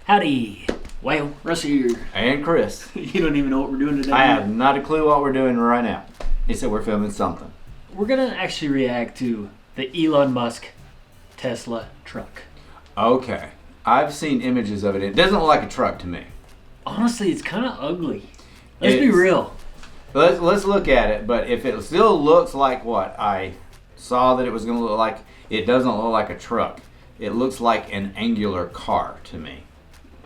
Howdy. Well, Russ here. And Chris. You don't even know what we're doing today. I have not a clue what we're doing right now. He said we're filming something. We're going to actually react to the Elon Musk Tesla truck. Okay. I've seen images of it. It doesn't look like a truck to me. Honestly, it's kind of ugly. Let's be real. Let's look at it, but if it still looks like what I saw that it was going to look like, it doesn't look like a truck. It looks like an angular car to me.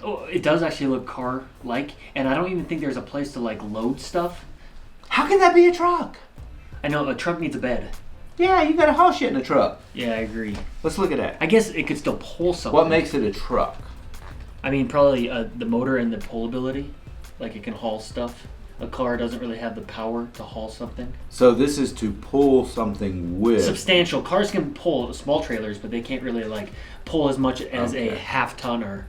Oh, it does actually look car-like, and I don't even think there's a place to like load stuff. How can that be a truck? I know, a truck needs a bed. Yeah, you got to haul shit in a truck. Yeah, I agree. Let's look at that. I guess it could still pull something. What makes it a truck? I mean, probably the motor and the pullability. Like it can haul stuff. A car doesn't really have the power to haul something. So this is to pull something with... Substantial. Cars can pull small trailers, but they can't really like pull as much as a half-ton or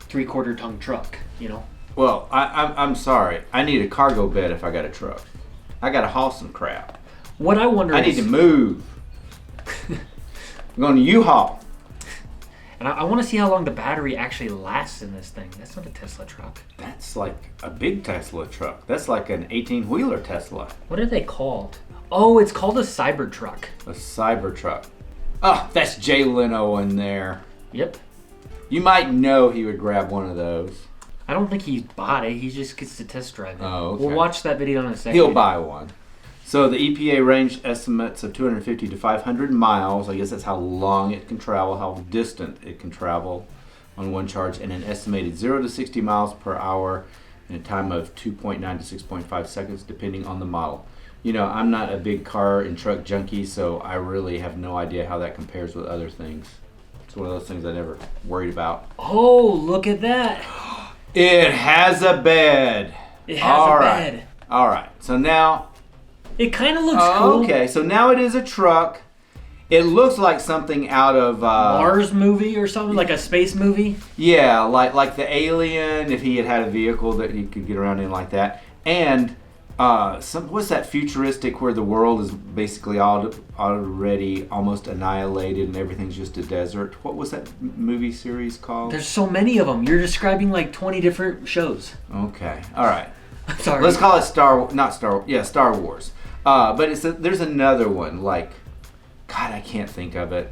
three-quarter-ton truck, you know? Well, I'm sorry. I need a cargo bed if I got a truck. I got to haul some crap. What I wonder I need to move. I'm going to U-Haul. And I want to see how long the battery actually lasts in this thing. That's not a Tesla truck. That's like a big Tesla truck. That's like an 18-wheeler Tesla. What are they called? Oh, it's called a Cybertruck. A Cybertruck. Oh, that's Jay Leno in there. Yep. You might know he would grab one of those. I don't think he bought it. He just gets to test drive it. Oh, okay. We'll watch that video in a second. He'll buy one. So the EPA range estimates of 250 to 500 miles. I guess that's how long it can travel, how distant it can travel on one charge, and an estimated 0 to 60 miles per hour in a time of 2.9 to 6.5 seconds, depending on the model. You know, I'm not a big car and truck junkie, so I really have no idea how that compares with other things. It's one of those things I never worried about. Oh, look at that. It has a bed. It has a bed. All right. So now... It kind of looks cool. Okay, so now it is a truck. It looks like something out of... Mars movie or something, like a space movie? Yeah, like the Alien, if he had a vehicle that he could get around in like that. And what's that futuristic where the world is basically already almost annihilated and everything's just a desert? What was that movie series called? There's so many of them. You're describing like 20 different shows. Okay, all right. Sorry. Let's call it Star Wars. But there's another one, like, God, I can't think of it.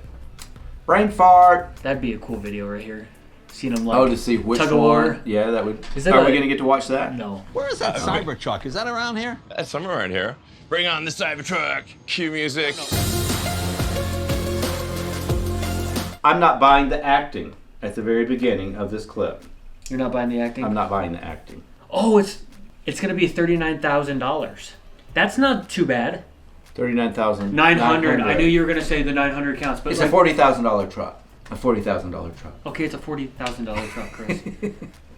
Brain fart. That'd be a cool video right here. Seeing them like to see which tug of war. one. Yeah, that would. Is that Are we going to get to watch that? No. Where is that Cybertruck? Is that around here? That's somewhere around here. Bring on the Cybertruck. Cue music. I'm not buying the acting at the very beginning of this clip. You're not buying the acting? I'm not buying the acting. Oh, it's going to be $39,000. That's not too bad. 39,900. I knew you were going to say the 900 counts, but it's like, a $40,000 truck. A $40,000 truck. Okay, it's a $40,000 truck, Chris.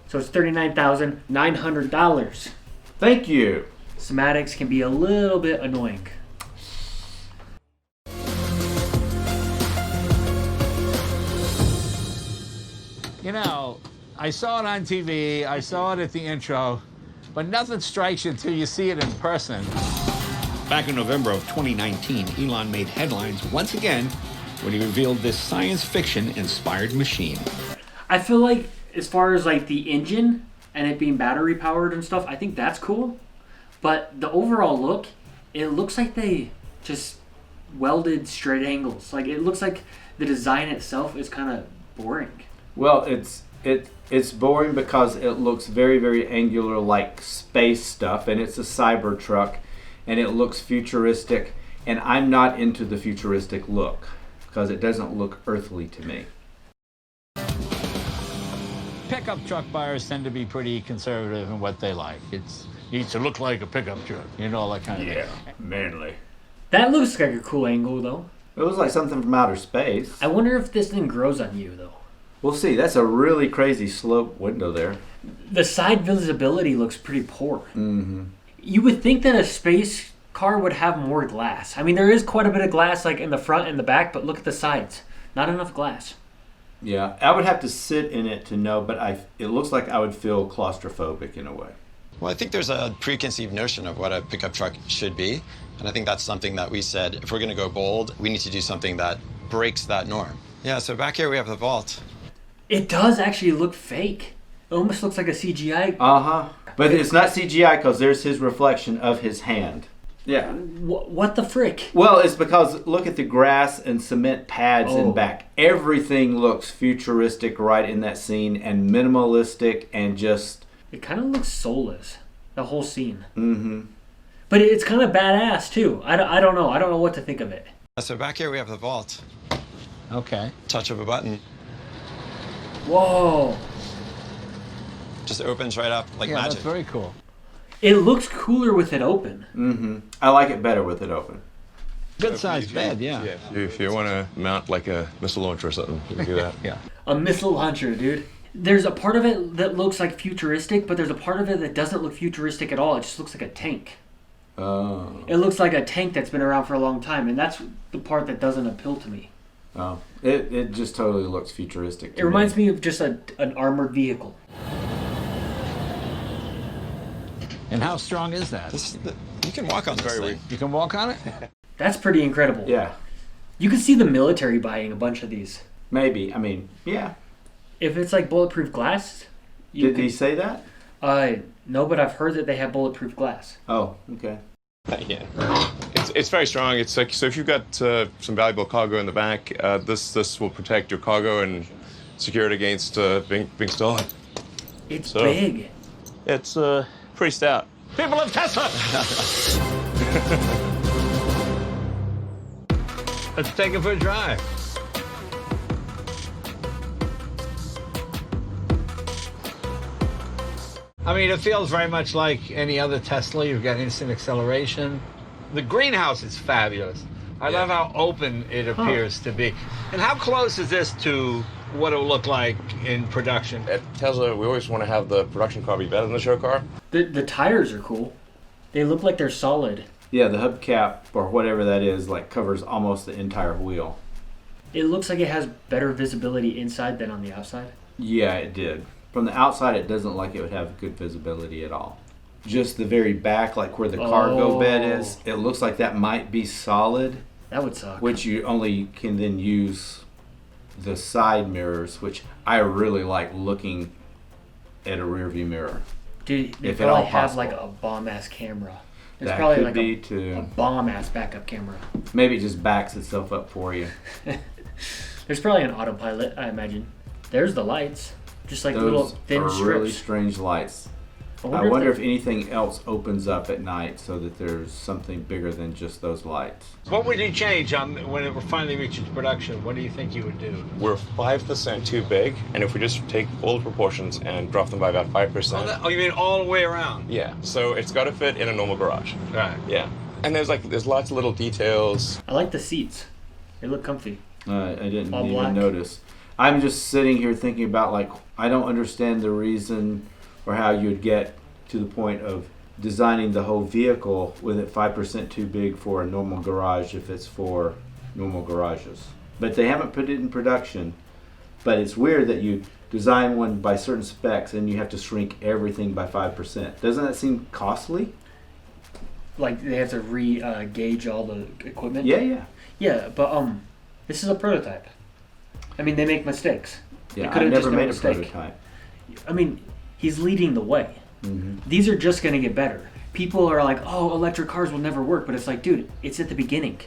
So it's $39,900. Thank you. Somatics can be a little bit annoying. You know, I saw it on TV, I saw it at the intro, but nothing strikes you until you see it in person. Back in November of 2019, Elon made headlines once again when he revealed this science fiction inspired machine. I feel like as far as like the engine and it being battery powered and stuff, I think that's cool. But the overall look, it looks like they just welded straight angles. Like it looks like the design itself is kind of boring. Well, it's boring because it looks very, very angular like space stuff, and it's a Cybertruck, and it looks futuristic, and I'm not into the futuristic look because it doesn't look earthly to me. Pickup truck buyers tend to be pretty conservative in what they like. It needs to look like a pickup truck, you know, that kind of thing. Manly. That looks like a cool angle though. It looks like something from outer space. I wonder if this thing grows on you though. We'll see. That's a really crazy slope window there. The side visibility looks pretty poor. Mm-hmm. You would think that a space car would have more glass. I mean, there is quite a bit of glass like in the front and the back, but look at the sides. Not enough glass. Yeah, I would have to sit in it to know, but it looks like I would feel claustrophobic in a way. Well, I think there's a preconceived notion of what a pickup truck should be. And I think that's something that we said, if we're going to go bold, we need to do something that breaks that norm. Yeah, so back here we have the vault. It does actually look fake. It almost looks like a CGI. But it's not CGI because there's his reflection of his hand. Yeah. What the frick? Well, it's because look at the grass and cement pads in back. Everything looks futuristic right in that scene and minimalistic and just... It kind of looks soulless, the whole scene. Mm-hmm. But it's kind of badass, too. I don't know. I don't know what to think of it. So back here we have the vault. Okay. Touch of a button. Whoa. Just opens right up like magic. That's very cool. It looks cooler with it open. Mm-hmm. I like it better with it open. Good sized bed, yeah. If you want to mount like a missile launcher or something, you can do that. Yeah. A missile launcher, dude. There's a part of it that looks like futuristic, but there's a part of it that doesn't look futuristic at all. It just looks like a tank. Oh. It looks like a tank that's been around for a long time, and that's the part that doesn't appeal to me. Oh. It just totally looks futuristic to It reminds me of just an armored vehicle. And how strong is that? You can walk on this thing. You can walk on it? That's pretty incredible. Yeah. You could see the military buying a bunch of these. Maybe. I mean, yeah. If it's like bulletproof glass... Did he say that? No, but I've heard that they have bulletproof glass. Oh, okay. Yeah. It's very strong. It's like, so if you've got some valuable cargo in the back, this will protect your cargo and secure it against being stolen. It's big. It's pretty stout. People of Tesla! Let's take it for a drive. I mean, it feels very much like any other Tesla. You've got instant acceleration. The greenhouse is fabulous. I love how open it appears to be. And how close is this to what it will look like in production? At Tesla, we always want to have the production car be better than the show car. The tires are cool. They look like they're solid. Yeah, the hubcap or whatever that is like covers almost the entire wheel. It looks like it has better visibility inside than on the outside. Yeah, it did. From the outside, it doesn't look like it would have good visibility at all. Just the very back, like where the cargo bed is, it looks like that might be solid. That would suck. Which you only can then use the side mirrors, which I really like looking at a rear view mirror. Dude, they if at all probably have possible. like a bomb-ass camera. There's That probably could like be a too. bomb-ass backup camera. Maybe it just backs itself up for you. There's probably an autopilot, I imagine. There's the lights. Just like Those little thin are strips. really strange lights. I wonder if anything else opens up at night so that there's something bigger than just those lights. What would you change when it finally reaches production? What do you think you would do? We're 5% too big, and if we just take all the proportions and drop them by about 5%. Oh, you mean all the way around? Yeah, so it's got to fit in a normal garage. Right. Yeah. And there's lots of little details. I like the seats. They look comfy. I didn't All even black. notice. I'm just sitting here thinking about, like, I don't understand the reason or how you would get to the point of designing the whole vehicle with it 5% too big for a normal garage if it's for normal garages. But they haven't put it in production. But it's weird that you design one by certain specs and you have to shrink everything by 5%. Doesn't that seem costly? Like they have to gauge all the equipment. Yeah. Yeah, but this is a prototype. I mean, they make mistakes. Yeah, It could've I never just been a made a mistake. prototype. I mean, he's leading the way. Mm-hmm. These are just going to get better. People are like, oh, electric cars will never work. But it's like, dude, it's at the beginning.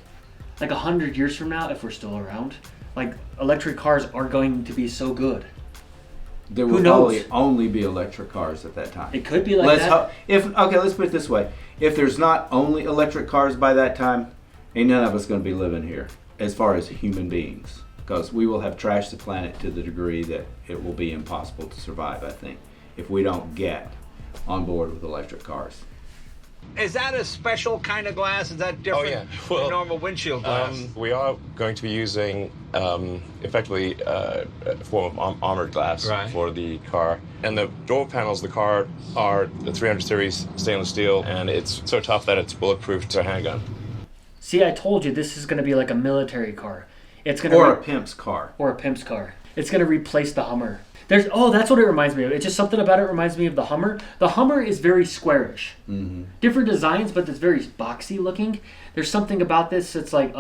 Like 100 years from now, if we're still around, like electric cars are going to be so good. There Who will knows? probably only be electric cars at that time. It could be like that. Let's put it this way. If there's not only electric cars by that time, ain't none of us going to be living here as far as human beings. Because we will have trashed the planet to the degree that it will be impossible to survive, I think, if we don't get on board with electric cars. Is that a special kind of glass? Is that different than normal windshield glass? We are going to be using effectively a form of armored glass for the car. And the door panels of the car are the 300 series stainless steel, and it's so tough that it's bulletproof to a handgun. See, I told you this is going to be like a military car. It's going Or a pimp's car. Or a pimp's car. It's going to replace the Hummer. That's what it reminds me of. It's just something about it reminds me of the Hummer. The Hummer is very squarish. Mm-hmm. Different designs, but it's very boxy looking. There's something about this that's like,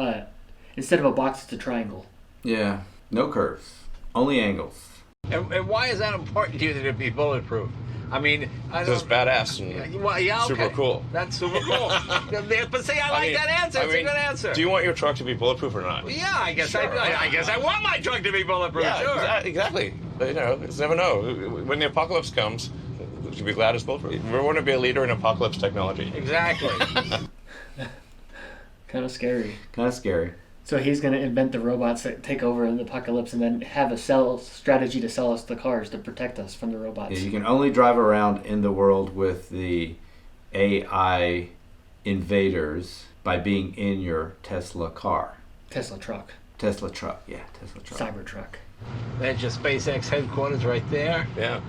instead of a box, it's a triangle. Yeah, no curves, only angles. And why is that important to you that it be bulletproof? I mean, I It's don't. badass and Well, yeah, okay. super cool. That's super cool. But see, I like that answer. It's a good answer. Do you want your truck to be bulletproof or not? Well, yeah, I guess Sure. I guess I want my truck to be bulletproof. Yeah, Sure. exactly. But, you know, you just never know. When the apocalypse comes, you should be glad it's bulletproof. We want to be a leader in apocalypse technology. Exactly. Kind of scary. Kind of scary. So he's going to invent the robots that take over in the apocalypse and then have a strategy to sell us the cars to protect us from the robots. Yeah, you can only drive around in the world with the AI invaders by being in your Tesla car. Tesla truck. Tesla truck. Cybertruck. That's your SpaceX headquarters right there. Yeah.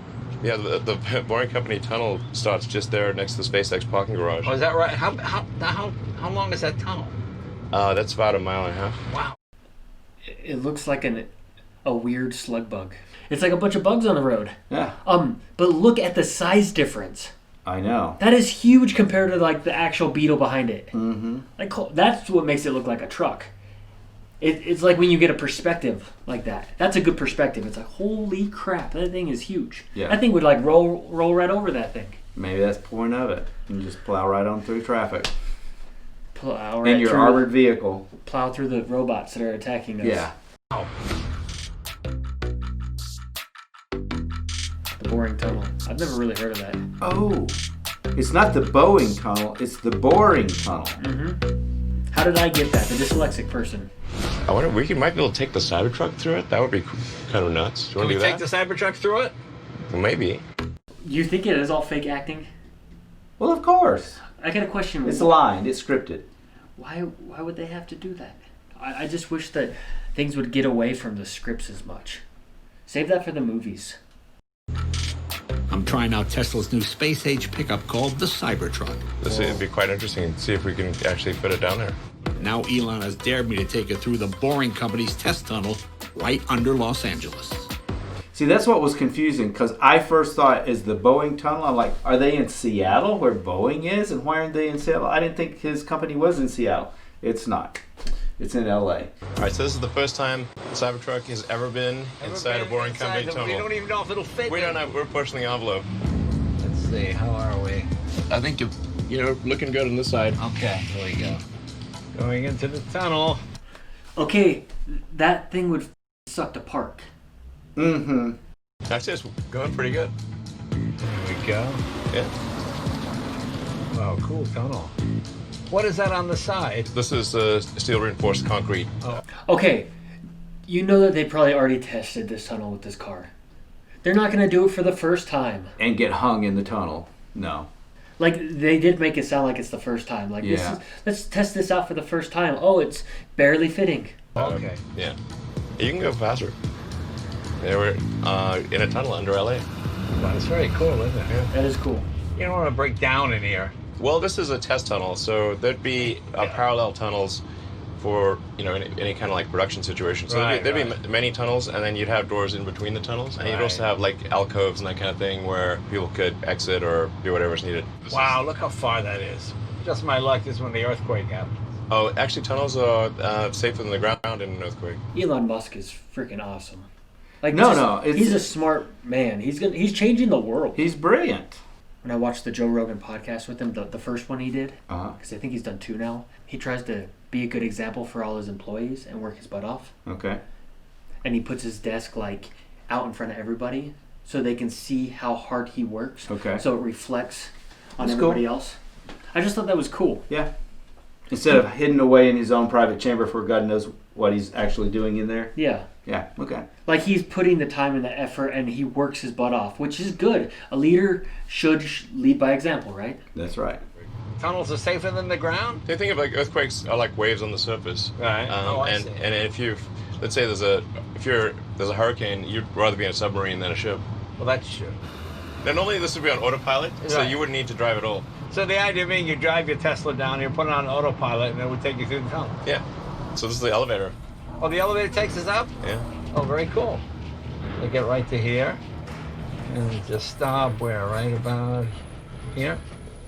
Yeah, the Boring Company tunnel starts just there next to the SpaceX parking garage. Oh, is that right? How long is that tunnel? That's about 1.5 miles. Wow. It looks like a weird slug bug. It's like a bunch of bugs on the road. Yeah. But look at the size difference. I know. That is huge compared to like the actual beetle behind it. Mm-hmm. Like that's what makes it look like a truck. It's like when you get a perspective like that. That's a good perspective. It's like, holy crap, that thing is huge. Yeah. That thing would like roll right over that thing. Maybe that's the point of it. You can just plow right on through traffic. Plow In your armored vehicle. Plow through the robots that are attacking us. Yeah. Wow. The boring tunnel. I've never really heard of that. Oh. It's not the Boeing tunnel, it's the boring tunnel. Mm-hmm. How did I get that? The dyslexic person. I wonder, we might be able to take the Cybertruck through it? That would be kind of nuts. Do you Can want we to do take that? the Cybertruck through it? Well, maybe. You think it is all fake acting? Well, of course. I got a question. It's lined, it's scripted. Why would they have to do that? I just wish that things would get away from the scripts as much. Save that for the movies. I'm trying out Tesla's new space-age pickup called the Cybertruck. This would be quite interesting to see if we can actually fit it down there. Now Elon has dared me to take it through the Boring Company's test tunnel right under Los Angeles. See, that's what was confusing, because I first thought, is the Boeing tunnel? I'm like, are they in Seattle where Boeing is? And why aren't they in Seattle? I didn't think his company was in Seattle. It's not. It's in LA. All right, so this is the first time the Cybertruck has ever been inside a Boring Company tunnel. We don't even know if it'll fit. We don't know. We're pushing the envelope. Let's see. How are we? I think you're looking good on this side. Okay, here we go. Going into the tunnel. Okay, that thing would suck to park. Mm-hmm. Actually, it's going pretty good. There we go. Yeah. Oh, cool tunnel. What is that on the side? This is steel reinforced concrete. Oh. Okay, you know that they probably already tested this tunnel with this car. They're not going to do it for the first time. And get hung in the tunnel. No. Like, they did make it sound like it's the first time. Like, Yeah. let's test this out for the first time. Oh, it's barely fitting. Okay. Yeah. You can go faster. Yeah, we're in a tunnel under LA. Well, it's very cool, isn't it? Yeah. That is cool. You don't want to break down in here. Well, this is a test tunnel, so there'd be parallel tunnels for any kind of like production situation. So there'd be many tunnels, and then you'd have doors in between the tunnels, and you'd also have like alcoves and that kind of thing where people could exit or do whatever's needed. Wow, look how far that is. Just my luck is when the earthquake happened. Oh, actually, tunnels are safer than the ground in an earthquake. Elon Musk is freaking awesome. Like, It's, he's a smart man. He's changing the world. He's brilliant. When I watched the Joe Rogan podcast with him, the first one he did, Uh-huh. because I think he's done 2 now, he tries to be a good example for all his employees and work his butt off. Okay. And he puts his desk like out in front of everybody so they can see how hard he works. Okay. So it reflects on That's everybody cool. else. I just thought that was cool. Yeah. Instead of hidden away in his own private chamber for God knows what he's actually doing in there. Yeah. Yeah. Okay. Like, he's putting the time and the effort, and he works his butt off, which is good. A leader should lead by example, right? That's right. Tunnels are safer than the ground? They think of like earthquakes are like waves on the surface. Right. I see. And if let's say there's a hurricane, you'd rather be in a submarine than a ship. Well, that's true. Now, normally this would be on autopilot, so Right. you wouldn't need to drive at all. So the idea being you drive your Tesla down, you put it on autopilot, and it would take you through the tunnel. Yeah. So this is the elevator. Oh, the elevator takes us up? Yeah. Oh, very cool. We get right to here. And just stop where? Right about here?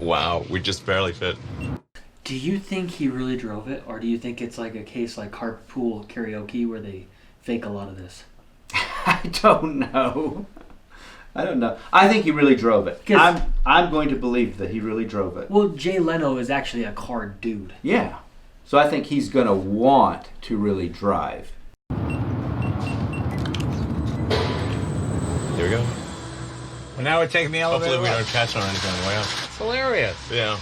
Wow, we just barely fit. Do you think he really drove it, or do you think it's like a case like carpool karaoke where they fake a lot of this? I don't know. I don't know. I think he really drove it. I'm going to believe that he really drove it. Well, Jay Leno is actually a car dude. Yeah. So I think he's going to want to really drive. Here we go. Well, now we're taking the elevator. Hopefully we up. don't catch on anything on the way up. It's hilarious. Yeah.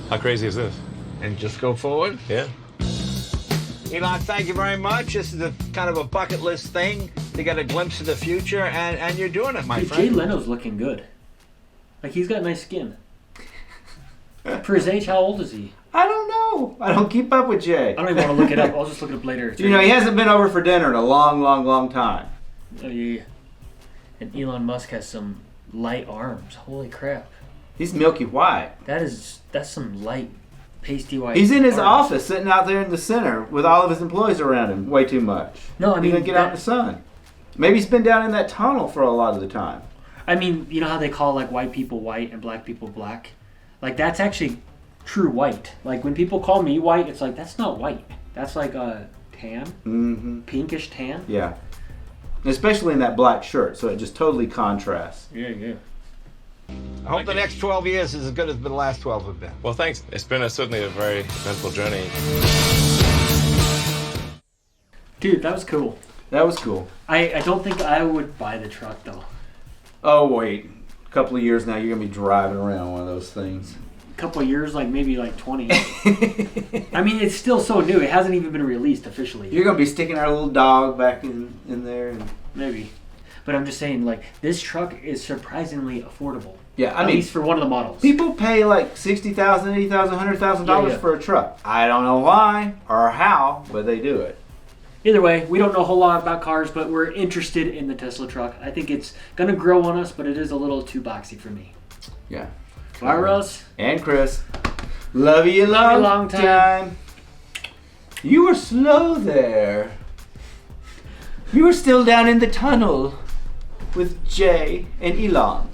How crazy is this? And just go forward. Yeah. Elon, thank you very much. This is a kind of a bucket list thing to get a glimpse of the future, and you're doing it, my Dude, friend. Jay Leno's looking good. Like, he's got nice skin. For his age, how old is he? I don't know. I don't keep up with Jay. I don't even want to look it up. I'll just look it up later. You know, he hasn't been over for dinner in a long, long, long time. Oh, yeah. And Elon Musk has some light arms. Holy crap. He's milky white. That's some light, pasty white. He's in his arms. office, sitting out there in the center with all of his employees around him. Way too much. No, I mean, he doesn't get out in the sun. Maybe he's been down in that tunnel for a lot of the time. I mean, you know how they call like white people white and black people black? Like, that's actually true white. Like, when people call me white, it's like, that's not white. That's like a tan, pinkish tan. Yeah. Especially in that black shirt, so it just totally contrasts. Yeah. I hope the next 12 years is as good as the last 12 have been. Well, thanks. It's been certainly a very eventful journey. Dude, that was cool. That was cool. I don't think I would buy the truck, though. Oh, wait. A couple of years now, you're going to be driving around one of those things. A couple of years, like maybe like 20. I mean, it's still so new. It hasn't even been released officially. You're going to be sticking our little dog back in there. Maybe. But I'm just saying, like, this truck is surprisingly affordable. Yeah, I At mean, least for one of the models. people pay like $60,000, $80,000, $100,000 Yeah. for a truck. I don't know why or how, but they do it. Either way, we don't know a whole lot about cars, but we're interested in the Tesla truck. I think it's going to grow on us, but it is a little too boxy for me. Yeah. Bye, Russ. And Chris. Love you Love you long long time. You were slow there. You were still down in the tunnel with Jay and Elon.